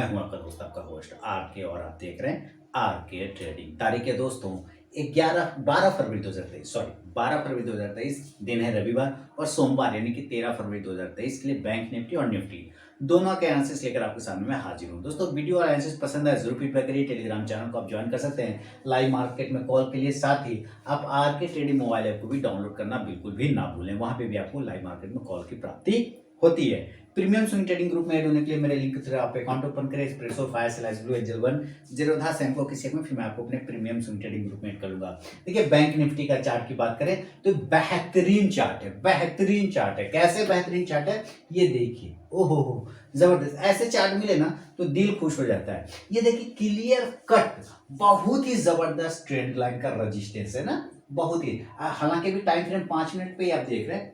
मैं हूं आपका दोस्त, आपका होस्ट आर के, और आप देख रहे हैं आर के ट्रेडिंग। तारीख है दोस्तों 12 फरवरी 2023, सॉरी 12 फरवरी 2023, दिन है रविवार, और सोमवार यानी कि 13 फरवरी 2023 के लिए बैंक निफ्टी और निफ्टी दोनों के एनालिसिस लेकर आपके सामने मैं हाजिर हूं। दोस्तों वीडियो और एनालिसिस पसंद है जरूर फीडबैक करिए। टेलीग्राम चैनल को आप ज्वाइन कर सकते हैं लाइव मार्केट में कॉल के लिए। साथ ही आप आर के ट्रेडिंग मोबाइल ऐप को भी डाउनलोड करना बिल्कुल भी ना भूलें, वहां पे भी आपको लाइव मार्केट में कॉल की प्राप्ति होती है। प्रीमियम स्विंग ट्रेडिंग ग्रुप में ऐड होने के लिए मेरे लिंक के थ्रू आप अकाउंट ओपन करें। Espresso fire slash blue angel 1 Zerodha सैंपो के शेप में, फिर मैं आपको अपने प्रीमियम स्विंग ट्रेडिंग ग्रुप में ऐड कर लूंगा। देखिए बैंक निफ्टी का चार्ट की बात करें तो बेहतरीन चार्ट है, बेहतरीन चार्ट है। कैसे बेहतरीन चार्ट है ये देखिए, ओहो हो जबरदस्त। ऐसे चार्ट मिले ना तो दिल खुश हो जाता है। ये देखिए क्लियर कट, बहुत ही जबरदस्त ट्रेंड लाइन का रेजिस्टेंस है ना, बहुत ही। हालांकि भी टाइम फ्रेम 5 मिनट पे आप देख रहे हैं,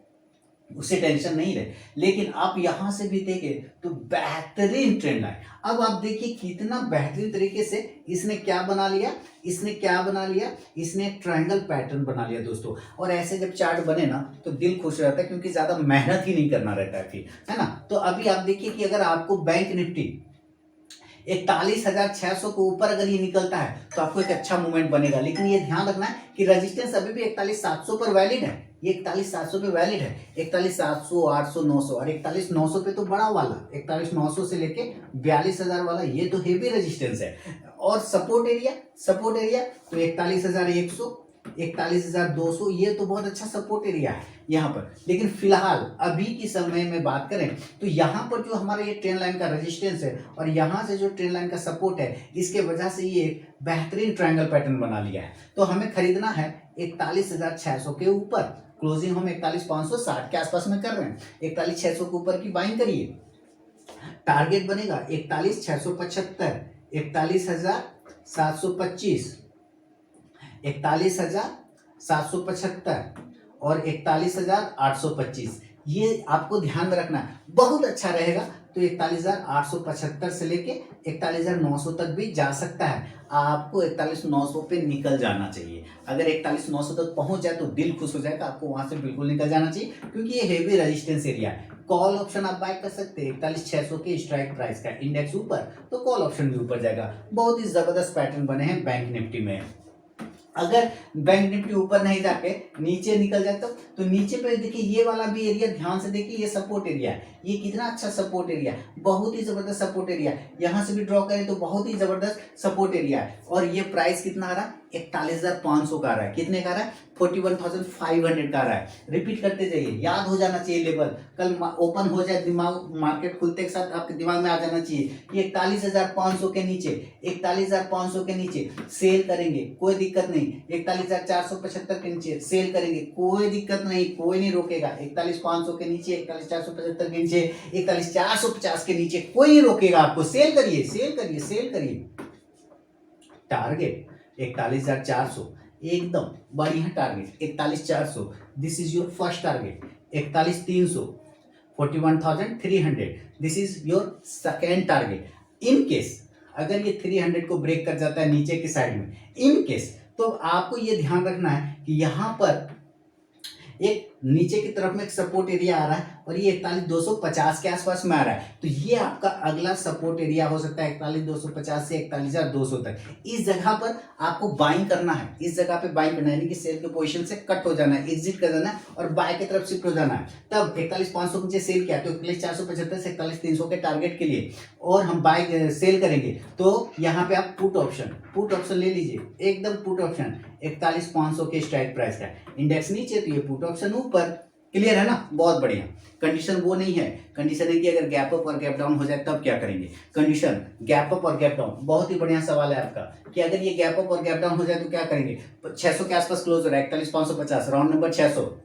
उससे टेंशन नहीं रहे, लेकिन आप यहां से भी देखें तो बेहतरीन ट्रेंड लाइन। अब आप देखिए कितना बेहतरीन तरीके से इसने क्या बना लिया, इसने क्या बना लिया, इसने एक ट्रायंगल पैटर्न बना लिया दोस्तों। और ऐसे जब चार्ट बने ना तो दिल खुश रहता है, क्योंकि ज्यादा मेहनत ही नहीं करना रहता है फिर, है ना। तो अभी आप देखिए कि अगर आपको बैंक निफ्टी 41,600 के ऊपर अगर ये निकलता है तो आपको एक अच्छा मूवमेंट बनेगा। लेकिन ये ध्यान रखना है कि रेजिस्टेंस अभी भी 41,700 पर वैलिड है। ये 41,700 पे वैलिड है, 41,700, 800, 900, और 41,900 पे तो बड़ा वाला 41,900 से लेके 42,000 वाला ये तो हेवी रेजिस्टेंस है। और सपोर्ट एरिया तो 41,100, 41,200, ये तो बहुत अच्छा सपोर्ट एरिया है यहाँ पर। लेकिन फिलहाल अभी की समय में बात करें तो यहाँ पर जो हमारा ये ट्रेंड लाइन का रेजिस्टेंस है और यहाँ से जो ट्रेंड लाइन का सपोर्ट है, इसके वजह से ये एक बेहतरीन ट्रायंगल पैटर्न बना लिया है। तो हमें खरीदना है 41,600 के ऊपर। क्लोजिंग हम 41,560 के आसपास में कर रहे हैं। 41,600 के ऊपर की बाइंग करिए। टारगेट बनेगा 41,675, 41,725, 41,775 और 41,825। ये आपको ध्यान में रखना है, बहुत अच्छा रहेगा। तो 41,875 से लेके 41,900 तक भी जा सकता है। आपको 41,900 पे निकल जाना चाहिए। अगर 41,900 तक पहुंच जाए तो दिल खुश हो जाएगा, आपको वहां से बिल्कुल निकल जाना चाहिए, क्योंकि ये हेवी रेजिस्टेंस एरिया है। कॉल ऑप्शन आप बाय कर सकते हैं 41,600 के स्ट्राइक प्राइस का। इंडेक्स ऊपर तो कॉल ऑप्शन भी ऊपर जाएगा। बहुत ही जबरदस्त पैटर्न बने हैं बैंक निफ्टी में। अगर बैंक निफ्टी ऊपर नहीं जाके नीचे निकल जाए तो नीचे पे देखिए ये वाला भी एरिया ध्यान से देखिए, ये सपोर्ट एरिया है। ये कितना अच्छा सपोर्ट एरिया है, बहुत ही जबरदस्त सपोर्ट एरिया है। यहां से भी ड्रॉ करें तो बहुत ही जबरदस्त सपोर्ट एरिया है। और ये प्राइस कितना आ रहा है, 41,500 का आ रहा है। कितने का आ रहा है, 41,500 का आ रहा है। रिपीट करते जाइए, याद हो जाना चाहिए लेवल। कल ओपन हो जाए दिमाग, मार्केट खुलते के साथ आपके दिमाग में आ जाना चाहिए कि 41,500 के नीचे, 41,500 के नीचे सेल करेंगे, कोई दिक्कत नहीं। 41,475 के नीचे सेल करेंगे, कोई दिक्कत नहीं, कोई नहीं रोकेगा। 41,500 के नीचे, 41,475 के नीचे, 41,450 के नीचे कोई नहीं रोकेगा आपको। सेल करिए, सेल करिए, सेल करिए। टारगेट 41,400, एकदम बढ़िया target. 41,400 this is your first target. 41,300, 41,300 this is your second target. In case अगर ये 300 को ब्रेक कर जाता है नीचे की साइड में, इन केस, तो आपको ये ध्यान रखना है कि यहां पर एक नीचे की तरफ में एक सपोर्ट एरिया आ रहा है और ये 41,250 के आसपास में आ रहा है। तो ये आपका अगला सपोर्ट एरिया हो सकता है 41,250 से 41,200 तक। इस जगह पर आपको बाइंग करना है, इस जगह पे बाइंग करना है, यानी कि सेल के पोजीशन से कट हो जाना है, एग्जिट कर जाना है और बाय की तरफ शिफ्ट हो जाना है। तब 41,500 नीचे सेल किया तो 41,475 से 41,300 के टारगेट के लिए और हम बाय सेल करेंगे तो यहाँ पे आप पुट ऑप्शन ले लीजिए, एकदम पुट ऑप्शन 41,500 के स्ट्राइक प्राइस का। इंडेक्स नीचे तो ये पुट ऑप्शन ऊपर। क्लियर है ना, बहुत बढ़िया। कंडीशन वो नहीं है, कंडीशन है कि अगर गैप अप और गैप डाउन हो जाए तब क्या करेंगे। कंडीशन गैप अप और गैप डाउन, बहुत ही बढ़िया सवाल है आपका कि अगर ये गैप अप और गैप डाउन हो जाए तो क्या करेंगे। 600 के आसपास क्लोज हो रहा है, 41,550, राउंड नंबर 600।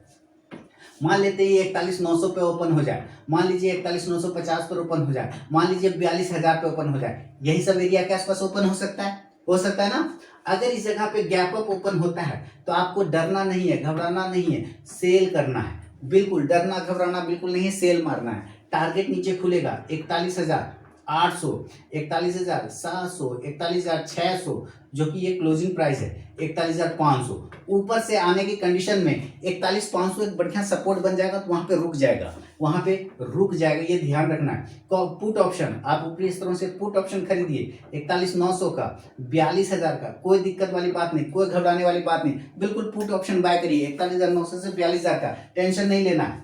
मान लेते हैं 41,900 पे ओपन हो जाए, मान लीजिए 41,950 पर ओपन हो जाए, मान लीजिए 42,000 पे ओपन हो जाए, यही सब एरिया के आसपास ओपन हो सकता है, हो सकता है ना। अगर इस जगह पे गैप अप ओपन होता है तो आपको डरना नहीं है, घबराना नहीं है, सेल करना है। बिल्कुल डरना घबराना बिल्कुल नहीं है, सेल मारना है। टारगेट नीचे खुलेगा 41,800, 41,700, 41,600 जो कि ये क्लोजिंग प्राइस है। 41,500। ऊपर से आने की कंडीशन में 41,500 एक बढ़िया सपोर्ट बन जाएगा, तो वहां पे रुक जाएगा, वहां पे रुक जाएगा, ये ध्यान रखना है। पुट ऑप्शन आप ऊपरी स्तरों से पुट ऑप्शन खरीदिए 41,900 का, 42,000 का, कोई दिक्कत वाली बात नहीं, कोई घबराने वाली बात नहीं, बिल्कुल पुट ऑप्शन बाय करिए 41,900 से 42,000 का, टेंशन नहीं लेना है।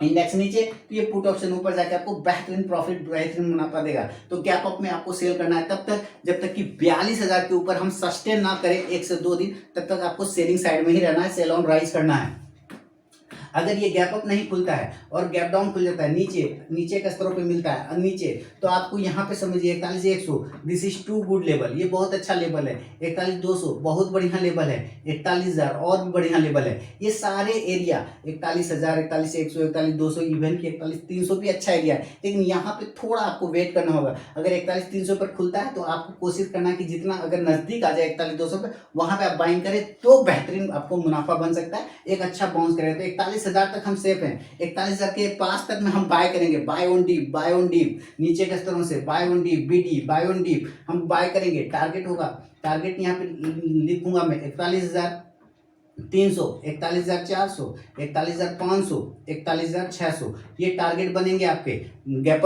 इंडेक्स नीचे तो ये पुट ऑप्शन ऊपर जाके आपको बेहतरीन प्रॉफिट, बेहतरीन मुनाफा देगा। तो गैप अप में आपको सेल करना है तब तक जब तक कि 42,000 के ऊपर हम सस्टेन ना करें 1 से 2 दिन, तब तक आपको सेलिंग साइड में ही रहना है, सेल ऑन राइज करना है। अगर ये गैप अप नहीं खुलता है और गैप डाउन खुल जाता है, नीचे के स्तरों पे मिलता है नीचे, तो आपको यहाँ पे समझिए 41,100 this is too good level, ये बहुत अच्छा लेवल है। 41,200 बहुत बढ़िया लेवल है। 41,000 और भी बढ़िया लेवल है। ये सारे एरिया 41,000, 41,100, 41,200, इवन की 41,300 भी अच्छा एरिया है, लेकिन यहाँ पे थोड़ा आपको वेट करना होगा। अगर 41,300 पर खुलता है तो आपको कोशिश करना है कि जितना अगर नजदीक आ जाए 41,200 पे, वहां पे आप बाइंग करें तो बेहतरीन आपको मुनाफा बन सकता है, एक अच्छा बाउंस करेगा। तो 41,000 तक हम सेफ हैं, 41,000 के पास तक में हम बाय करेंगे, buy on dip, buy on dip, नीचे के स्तरों से buy on dip, BD buy on dip हम बाय करेंगे। टारगेट होगा, टारगेट यहाँ पे लिखूंगा मैं 41,300, 41,400, 41,500, 41,600, ये टारगेट बनेंगे आपके गैप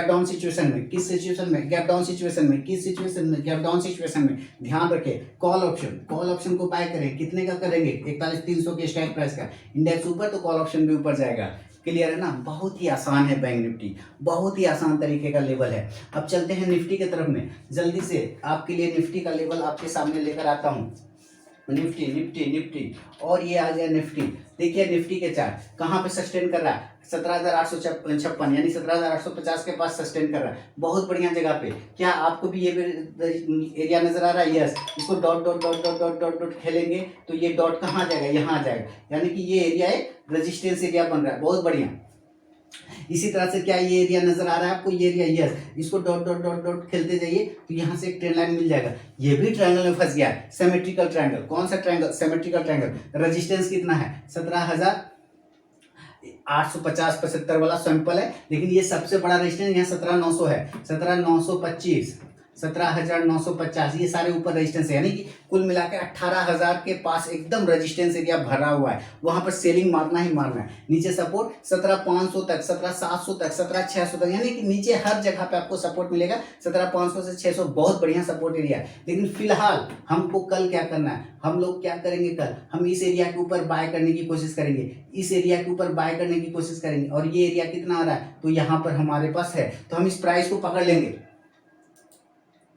डाउन सिचुएशन में। किस सिचुएशन में? गैप डाउन सिचुएशन में। किस सिचुएशन में? गैप डाउन सिचुएशन में। ध्यान रखें, कॉल ऑप्शन को बाय करें। कितने का करेंगे? 41,300 के स्ट्राइक प्राइस का। इंडेक्स ऊपर तो कॉल ऑप्शन भी ऊपर जाएगा। क्लियर है ना? बहुत ही आसान है बैंक निफ्टी, बहुत ही आसान तरीके का लेवल है। अब चलते हैं निफ्टी की तरफ में, जल्दी से आपके लिए निफ्टी का लेवल आपके सामने लेकर आता हूँ। निफ्टी और ये आ गया निफ्टी। देखिए निफ्टी के चार्ट कहाँ पे सस्टेन कर रहा है? 17,856 यानी 17,850 के पास सस्टेन कर रहा है, बहुत बढ़िया जगह पे। क्या आपको भी ये एरिया नजर आ रहा है? यस। इसको dot dot dot dot dot dot dot खेलेंगे तो ये डॉट कहाँ जाएगा? यहाँ आ जाएगा, यानी कि ये एरिया एक रेजिस्टेंस एरिया बन रहा है, बहुत बढ़िया। इसी तरह से क्या ये एरिया नजर आ रहा है आपको? ये एरिया, यस। इसको डॉट डॉट डॉट डॉट खेलते जाइए तो यहाँ से एक ट्रेंड लाइन मिल जाएगा। ये भी ट्रायंगल में फंस गया है, सिमेट्रिकल ट्रायंगल। कौन सा ट्रायंगल? Symmetrical triangle. रेजिस्टेंस कितना है? 17,850 75 वाला सैंपल है, लेकिन ये सबसे बड़ा रेजिस्टेंस यहाँ 17,900 है, 17,925, 17,950, ये सारे ऊपर रेजिस्टेंस है, यानी कि कुल मिलाकर 18,000 के पास एकदम रेजिस्टेंस एरिया भरा हुआ है। वहां पर सेलिंग मारना ही मारना है। नीचे सपोर्ट 17,500 तक, 17,700 तक, 17,600 तक, यानी कि नीचे हर जगह पे आपको सपोर्ट मिलेगा। 17,500 से 600 बहुत बढ़िया सपोर्ट एरिया है। लेकिन फिलहाल हमको कल क्या करना है? हम लोग क्या करेंगे कल? हम इस एरिया के ऊपर बाय करने की कोशिश करेंगे, इस एरिया के ऊपर बाय करने की कोशिश करेंगे। और ये एरिया कितना आ रहा है? तो यहाँ पर हमारे पास है, तो हम इस प्राइस को पकड़ लेंगे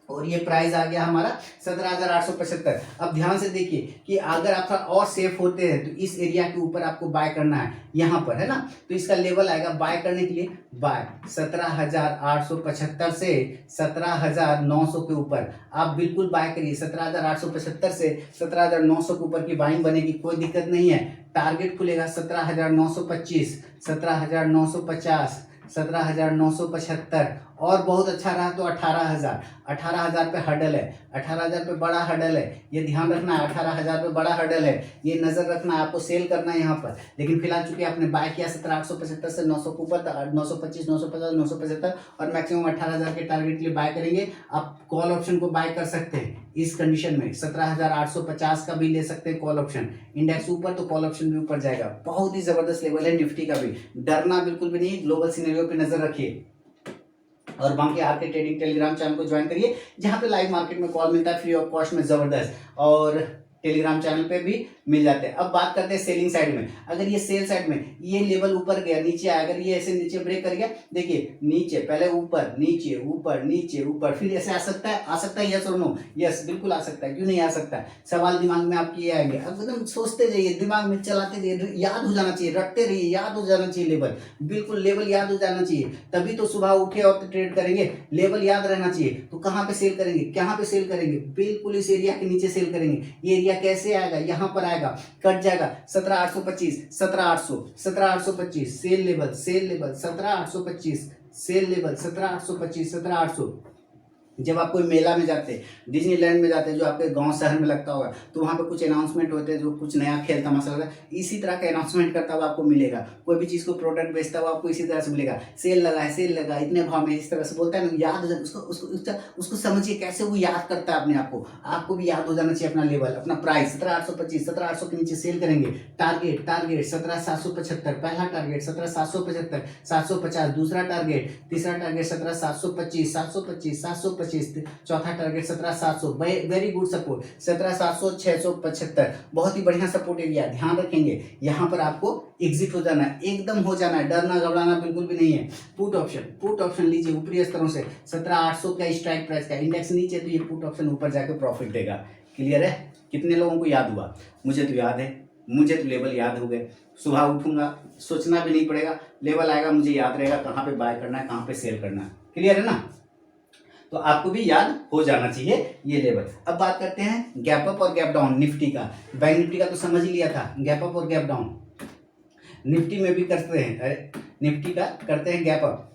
और ये प्राइस आ गया हमारा 17,875। अब ध्यान से देखिए कि अगर आप और सेफ होते हैं तो इस एरिया के ऊपर आपको बाय करना है, यहाँ पर है ना। तो इसका लेवल आएगा बाय करने के लिए, बाय 17,875 से 17,900 के ऊपर आप बिल्कुल बाय करिए। 17,875 से 17,900 के ऊपर की बाइंग बनेगी, कोई दिक्कत नहीं है। टारगेट खुलेगा 17,925, 17,950, 17,975 और बहुत अच्छा रहा तो 18,000। 18,000 पे हर्डल है, 18,000 पे बड़ा हर्डल है, ये ध्यान रखना है। 18,000 पे बड़ा हर्डल है, ये नजर रखना है, आपको सेल करना है यहाँ पर। लेकिन फिलहाल चूंकि आपने बाय किया 17,875 से 900 के ऊपर, 925, 950, 975 और मैक्सिमम 18,000 के टारगेट के लिए बाय करेंगे। आप कॉल ऑप्शन को बाय कर सकते हैं इस कंडीशन में, 17,850 का भी ले सकते हैं कॉल ऑप्शन। इंडेक्स ऊपर तो कॉल ऑप्शन भी ऊपर जाएगा। बहुत ही जबरदस्त लेवल है निफ्टी का भी, डरना बिल्कुल भी नहीं। ग्लोबल सिनेरियो पे नजर रखिए और बाकी आर के ट्रेडिंग टेलीग्राम चैनल को ज्वाइन करिए, जहां पे लाइव मार्केट में कॉल मिलता है फ्री ऑफ कॉस्ट में, जबरदस्त। और टेलीग्राम चैनल पे भी मिल जाते हैं। अब बात करते हैं सेलिंग साइड में। अगर ये सेल साइड में ये लेवल ऊपर गया, नीचे आया, अगर ये ऐसे नीचे ब्रेक कर गया, देखिए नीचे पहले ऊपर, नीचे ऊपर, नीचे ऊपर, फिर ऐसे आ सकता है यस और नो? यस बिल्कुल आ सकता है, क्यों नहीं आ सकता है? सवाल दिमाग में आपके ये आएंगे, अब एकदम सोचते जाइए, दिमाग में चलाते जाइए, याद हो जाना चाहिए, रटते रहिए, याद हो जाना चाहिए लेवल, बिल्कुल लेवल याद हो जाना चाहिए, तभी तो सुबह उठे और ट्रेड करेंगे। लेवल याद रहना चाहिए। तो कहाँ पे सेल करेंगे? कहाँ पे सेल करेंगे? बिल्कुल इस एरिया के नीचे सेल करेंगे। ये एरिया कैसे आएगा? यहाँ पर आएगा, कट जाएगा 17,825, 17,800, 17,825 sell level, sell level 17,825 sell level, 17,825, 17,800 जब आप कोई मेला में जाते हैं, डिज्नीलैंड में जाते हैं, जो आपके गांव शहर में लगता होगा, तो वहाँ पे कुछ अनाउंसमेंट होते हैं, जो कुछ नया खेल तमाशा होता है, इसी तरह का अनाउंसमेंट करता हुआ आपको मिलेगा। कोई भी चीज़ को प्रोडक्ट बेचता हुआ आपको इसी तरह से मिलेगा, सेल लगा है, सेल लगा, इतने भाव में, इस तरह से बोलता है ना, याद हो जाए उसको, उसको समझिए कैसे वो याद करता है अपने आपको भी याद हो जाना चाहिए अपना लेवल, अपना प्राइस 17,825, 17,800 के नीचे सेल करेंगे। टारगेट 17,775, पहला टारगेट 17,775, 750, दूसरा टारगेट, तीसरा टारगेट 17,725, 725, 725, चौथा टारगेट 17,700, वेरी गुड सपोर्ट, 17,700, 675, बहुत ही बढ़िया सपोर्ट एरिया। ध्यान रखेंगे यहाँ पर आपको एग्जिट हो जाना है, एकदम हो जाना है, डरना घबराना बिल्कुल भी नहीं है। पुट ऑप्शन लीजिए ऊपरी स्तरों से 17,800 का स्ट्राइक प्राइस का, इंडेक्स नीचे तो ये पुट ऑप्शन ऊपर जाकर प्रॉफिट देगा। क्लियर है? कितने लोगों को याद हुआ? मुझे तो याद है, मुझे तो लेवल याद हो गए। सुबह उठूंगा, सोचना भी नहीं पड़ेगा, लेवल आएगा, मुझे याद रहेगा कहाँ पे बाय करना है, कहाँ पे सेल करना है। क्लियर है ना? तो आपको भी याद हो जाना चाहिए ये लेवल। अब बात करते हैं गैप अप और गैप डाउन निफ्टी का। बैंक निफ्टी का तो समझ ही लिया था, गैप अप और गैप डाउन निफ्टी में भी करते हैं। अरे निफ्टी का करते हैं गैप अप।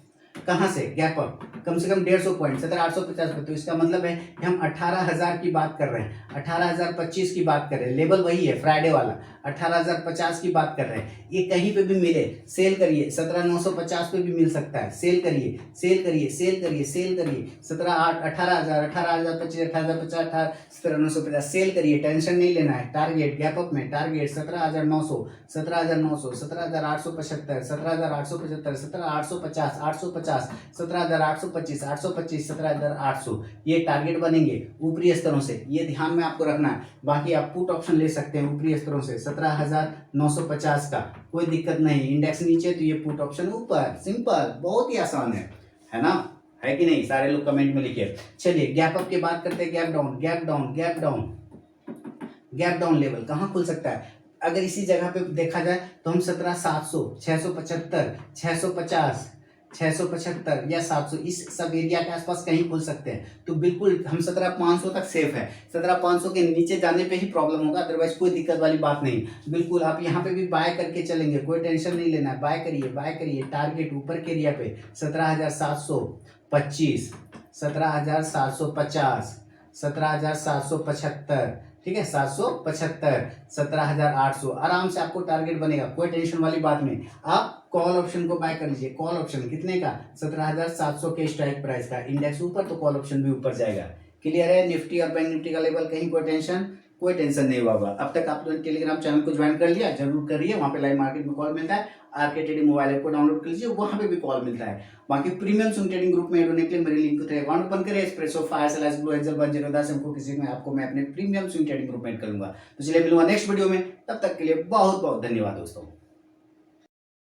कहाँ से गैप अप? कम से कम 150 पॉइंट, 17,850 पे। तो इसका मतलब है कि हम 18,000 की बात कर रहे हैं, 18,025 की बात कर रहे हैं। लेवल वही है फ्राइडे वाला, 18,050 की बात कर रहे हैं। ये कहीं पे भी मिले सेल करिए, 17,950 पे भी मिल सकता है, सेल करिए, सेल करिए, सेल करिए, सेल करिए। 18,000, 18,025, 18,050, 17,950 सेल करिए, टेंशन नहीं लेना है। टारगेट गैप अप में टारगेट 17,900, 17,900, 17,875, 17,875, 17,850, 850, 17,825, 825, 17,800 ये टारगेट बनेंगे ऊपरी स्तरों से। ये ध्यान में आपको रखना है। बाकी आप पुट ऑप्शन ले सकते हैं ऊपरी स्तरों से 17,950 का, कोई दिक्कत नहीं। इंडेक्स नीचे तो ये पुट ऑप्शन ऊपर, सिंपल, बहुत ही आसान है ना? है कि नहीं? सारे लोग कमेंट में लिखिए। चलिए गैप अप की बात करते हैं, gap down, gap down, gap down. Gap down level कहाँ खुल सकता है? अगर इसी जगह पे देखा जाए तो हम 17,700, 675, 650, 675 या 700 इस सब एरिया के आसपास कहीं खुल सकते हैं। तो बिल्कुल हम 17,500 तक सेफ है। 17,500 के नीचे जाने पे ही प्रॉब्लम होगा, अदरवाइज कोई दिक्कत वाली बात नहीं। बिल्कुल आप यहाँ पे भी बाय करके चलेंगे, कोई टेंशन नहीं लेना है। बाय करिए, बाय करिए। टारगेट ऊपर के एरिया पे 17,725, 17,750, 17,775, ठीक है, 775, 17,800 आराम से आपको टारगेट बनेगा, कोई टेंशन वाली बात नहीं। आप कॉल ऑप्शन को बाय कर लीजिए। कॉल ऑप्शन कितने का? 17,700 के स्ट्राइक प्राइस का। इंडेक्स ऊपर तो कॉल ऑप्शन भी ऊपर जाएगा। क्लियर है? निफ्टी और बैंक निफ्टी का लेवल कहीं कोई टेंशन नहीं होगा। अब तक आप लोगों ने टेलीग्राम चैनल को ज्वाइन कर लिया, जरूर करिए। वहाँ पे लाइव मार्केट में कॉल मिलता है। आरके ट्रेडिंग मोबाइल ऐप को डाउनलोड कर लीजिए, वहाँ पे भी कॉल मिलता है। बाकी प्रीमियम स्विंग ट्रेडिंग ग्रुप में ऐड होने के लिए मेरे लिंक को अकाउंट ओपन करें। Espresso, fire, slash, blue angel, 1010 हमको किसी में आपको मैं अपने प्रीमियम स्विंग ट्रेडिंग ग्रुप में ऐड करूंगा। तो चलिए मिलूंगा नेक्स्ट वीडियो में, तब तक के लिए बहुत बहुत धन्यवाद दोस्तों।